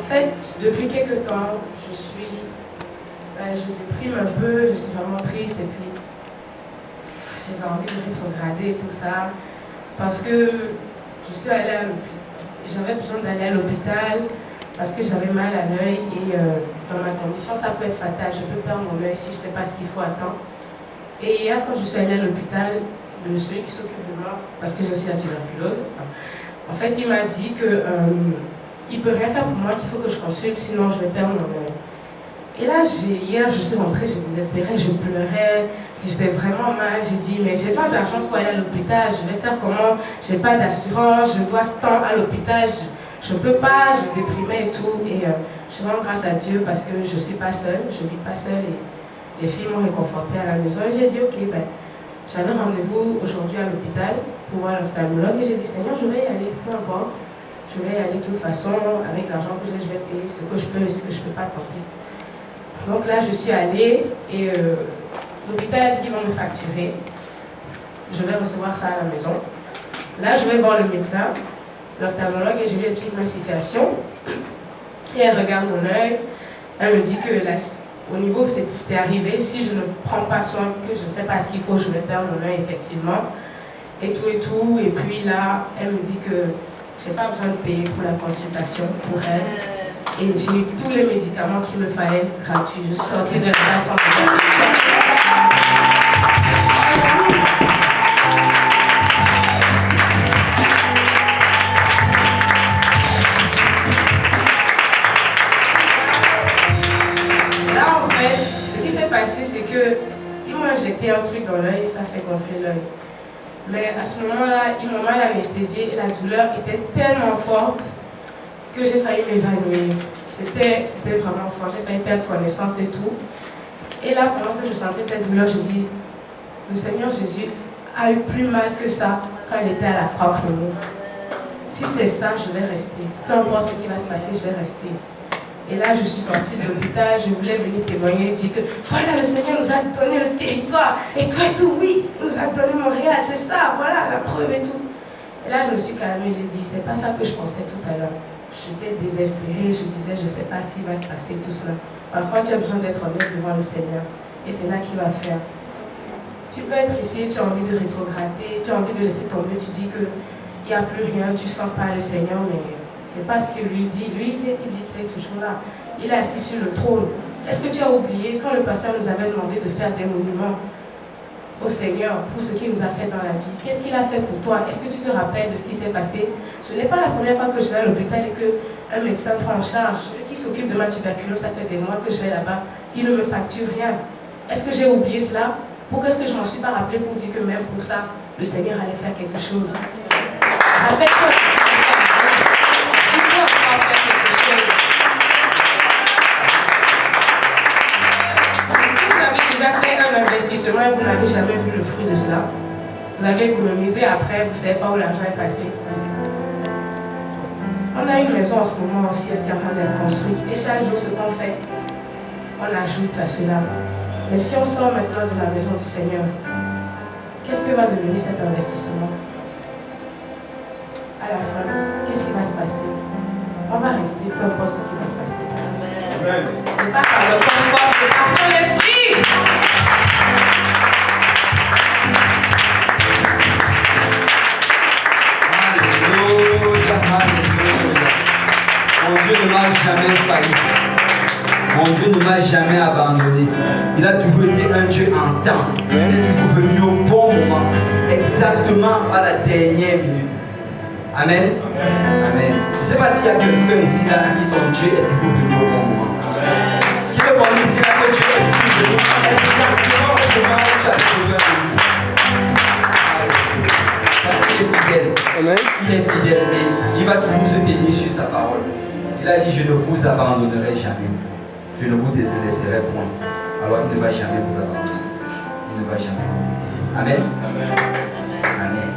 En fait, depuis quelques temps, je déprime un peu, je suis vraiment triste et puis j'ai envie de rétrograder et tout ça parce que je suis allée à l'hôpital. J'avais besoin d'aller à l'hôpital parce que j'avais mal à l'œil et dans ma condition, ça peut être fatal. Je peux perdre mon œil si je ne fais pas ce qu'il faut à temps. Et hier, quand je suis allée à l'hôpital, celui qui s'occupe de moi, parce que j'ai aussi la tuberculose, en fait, il m'a dit que il ne peut rien faire pour moi, qu'il faut que je consulte, sinon je vais perdre mon œil. Et là, hier, je suis rentrée, je désespérais, je pleurais, j'étais vraiment mal. J'ai dit, mais j'ai pas d'argent pour aller à l'hôpital, je vais faire comment? J'ai pas d'assurance, je dois tant à l'hôpital, je peux pas, je déprimais et tout. Et je rends grâce à Dieu parce que je suis pas seule, je vis pas seule. Et les filles m'ont réconfortée à la maison. Et j'ai dit, ok, ben, j'avais rendez-vous aujourd'hui à l'hôpital pour voir l'ophtalmologue. Et j'ai dit, Seigneur, je vais y aller, peu importe. Je vais y aller de toute façon, avec l'argent que j'ai, je vais payer ce que je peux et ce que je peux pas, tant pis. Donc là, je suis allée et l'hôpital a dit qu'ils vont me facturer. Je vais recevoir ça à la maison. Là, je vais voir le médecin, l'ophtalmologue, et je lui explique ma situation. Et elle regarde mon œil. Elle me dit que là, au niveau où c'est arrivé, si je ne prends pas soin, que je ne fais pas ce qu'il faut, je vais perdre mon œil, effectivement. Et tout et tout. Et puis là, elle me dit que je n'ai pas besoin de payer pour la consultation pour elle. Et j'ai eu tous les médicaments qu'il me fallait gratuits. Je suis sortie de là sans Là, en fait, ce qui s'est passé, c'est que ils m'ont injecté un truc dans l'œil et ça fait gonfler l'œil. Mais à ce moment-là, ils m'ont mal anesthésié et la douleur était tellement forte que j'ai failli m'évanouir. C'était vraiment fort, j'ai failli perdre connaissance et tout. Et là, pendant que je sentais cette douleur, je dis, le Seigneur Jésus a eu plus mal que ça quand il était à la croix pour nous. Si c'est ça, je vais rester. Peu importe ce qui va se passer, je vais rester. Et là, je suis sortie de l'hôpital, je voulais venir témoigner et dire que voilà, le Seigneur nous a donné le territoire. Et toi et tout, oui, il nous a donné Montréal, c'est ça, voilà, la preuve et tout. Et là, je me suis calmée, j'ai dit, c'est pas ça que je pensais tout à l'heure. J'étais désespérée, je disais, je ne sais pas ce qui va se passer, tout cela. Parfois, tu as besoin d'être honnête devant le Seigneur. Et c'est là qu'il va faire. Tu peux être ici, tu as envie de rétrograder, tu as envie de laisser tomber, tu dis qu'il n'y a plus rien, tu ne sens pas le Seigneur, mais ce n'est pas ce qu'il lui dit. Lui, il dit qu'il est toujours là. Il est assis sur le trône. Est-ce que tu as oublié quand le pasteur nous avait demandé de faire des monuments au Seigneur pour ce qu'il nous a fait dans la vie? Qu'est-ce qu'il a fait pour toi? Est-ce que tu te rappelles de ce qui s'est passé? Ce n'est pas la première fois que je vais à l'hôpital et qu'un médecin prend en charge. Celui qui s'occupe de ma tuberculose, ça fait des mois que je vais là-bas. Il ne me facture rien. Est-ce que j'ai oublié cela? Pourquoi est-ce que je ne m'en suis pas rappelé pour dire que même pour ça, le Seigneur allait faire quelque chose? Rappelle-toi de ce qu'il a fait. Il doit pouvoir faire quelque chose. Est-ce que vous avez déjà fait un investissement et vous n'avez jamais vu le fruit de cela? Vous avez économisé, après, vous ne savez pas où l'argent est passé. On a une maison en ce moment aussi, elle est en train d'être construite. Et chaque jour, ce qu'on fait, on ajoute à cela. Mais si on sort maintenant de la maison du Seigneur, qu'est-ce que va devenir cet investissement? À la fin, qu'est-ce qui va se passer? On va rester, peu importe ce qui va se passer. Ce n'est pas par le confort, c'est par son esprit. Mon Dieu ne m'a jamais failli. Mon Dieu ne m'a jamais abandonné. Il a toujours été un Dieu en temps. Il est toujours venu au bon moment, exactement à la dernière minute. Amen. Amen. Je ne sais pas s'il y a quelqu'un ici là à qui son Dieu est toujours venu au bon moment. Qui veut voir ici là que Dieu est toujours venu exactement au moment où tu as besoin de lui. Parce qu'il est fidèle. Amen. Il est fidèle et il va toujours se tenir sur sa parole. Il a dit, je ne vous abandonnerai jamais. Je ne vous délaisserai point. Alors il ne va jamais vous abandonner. Il ne va jamais vous laisser. Amen. Amen. Amen.